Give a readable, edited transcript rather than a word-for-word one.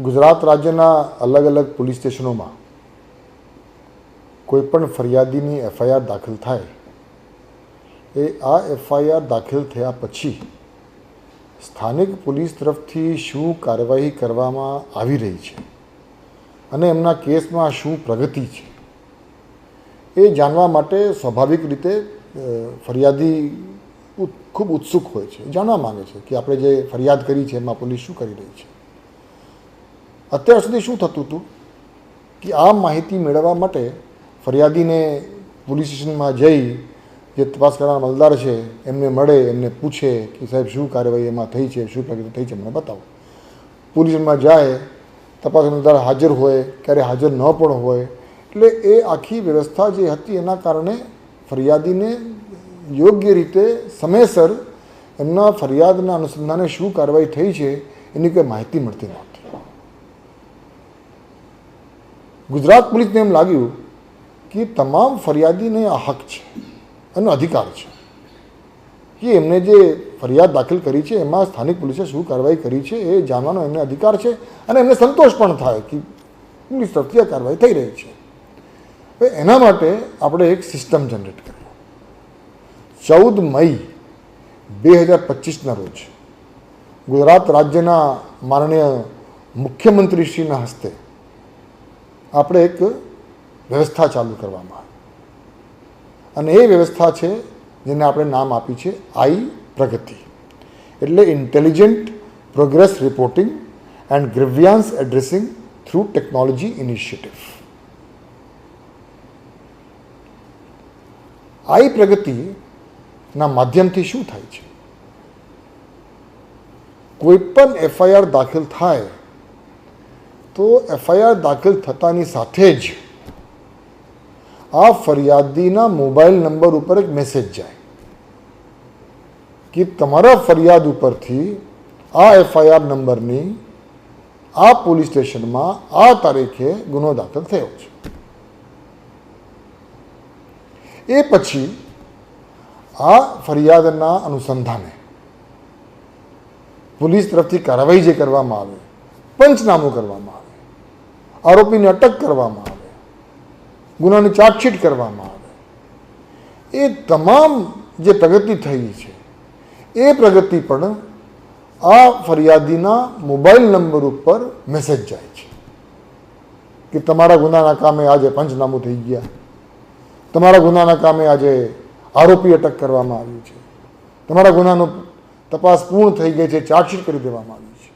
ગુજરાત રાજ્યના અલગ અલગ પોલીસ સ્ટેશનોમાં કોઈપણ ફરિયાદીની એફઆઈઆર દાખલ થાય એ આ એફઆઈઆર દાખલ થયા પછી સ્થાનિક પોલીસ તરફથી શું કાર્યવાહી કરવામાં આવી રહી છે અને એમના કેસમાં શું પ્રગતિ છે એ જાણવા માટે સ્વાભાવિક રીતે ફરિયાદી ખૂબ ઉત્સુક હોય છે, જાણવા માગે છે કે આપણે જે ફરિયાદ કરી છે એમાં પોલીસ શું કરી રહી છે. અત્યાર સુધી શું થતું હતું કે આ માહિતી મેળવવા માટે ફરિયાદીને પોલીસ સ્ટેશનમાં જઈ જે તપાસ કરનાર મામલતદાર છે એમને મળે, એમને પૂછે કે સાહેબ શું કાર્યવાહી એમાં થઈ છે, શું પ્રગતિ થઈ છે, મને બતાવો. પોલીસ સ્ટેશનમાં જાય, તપાસ મામલતદાર હાજર હોય, ક્યારે હાજર ન પણ હોય, એટલે એ આખી વ્યવસ્થા જે હતી એના કારણે ફરિયાદીને યોગ્ય રીતે સમયસર એમના ફરિયાદના અનુસંધાને શું કાર્યવાહી થઈ છે એની કોઈ માહિતી મળતી નહોતી. ગુજરાત પોલીસને એમ લાગ્યું કે તમામ ફરિયાદીને આ હક છે, એનો અધિકાર છે કે એમને જે ફરિયાદ દાખલ કરી છે એમાં સ્થાનિક પોલીસે શું કાર્યવાહી કરી છે એ જાણવાનો એમને અધિકાર છે અને એમને સંતોષ પણ થાય કે પોલીસ તરફથી આ કાર્યવાહી થઈ રહી છે. હવે એના માટે આપણે એક સિસ્ટમ જનરેટ કરી. 14 મઈ 2025ના રોજ ગુજરાત રાજ્યના માનનીય મુખ્યમંત્રીશ્રીના હસ્તે આપણે એક વ્યવસ્થા ચાલુ કરવામાં આવી અને એ વ્યવસ્થા છે જેને આપણે નામ આપ્યું છે આઈ પ્રગતિ, એટલે intelligent progress reporting and grievance addressing through technology initiative. I પ્રગતિના માધ્યમથી શું થાય છે, કોઈ પણ એફઆઈઆર દાખલ થાય તો એફઆઈઆર દાખલ થતાની સાથે જ આ ફરિયાદીના મોબાઈલ નંબર ઉપર એક મેસેજ જાય કે તમારા ફરિયાદ ઉપરથી આ એફઆઈઆર નંબરની આ પોલીસ સ્ટેશનમાં આ તારીખે ગુનો દાખલ થયો છે. એ પછી આ ફરિયાદના અનુસંધાને પોલીસ તરફથી કાર્યવાહી જે કરવામાં આવે, પંચનામું કરવામાં આવે, આરોપીને અટક કરવામાં આવે, ગુનાની ચાર્જશીટ કરવામાં આવે, એ તમામ જે પ્રગતિ થઈ છે એ પ્રગતિ પણ આ ફરિયાદીના મોબાઈલ નંબર ઉપર મેસેજ જાય છે કે તમારા ગુનાના કામે આજે પંચનામું થઈ ગયા, તમારા ગુનાના કામે આજે આરોપી અટક કરવામાં આવ્યું છે, તમારા ગુનાનો તપાસ પૂર્ણ થઈ ગઈ છે, ચાર્જશીટ કરી દેવામાં આવી.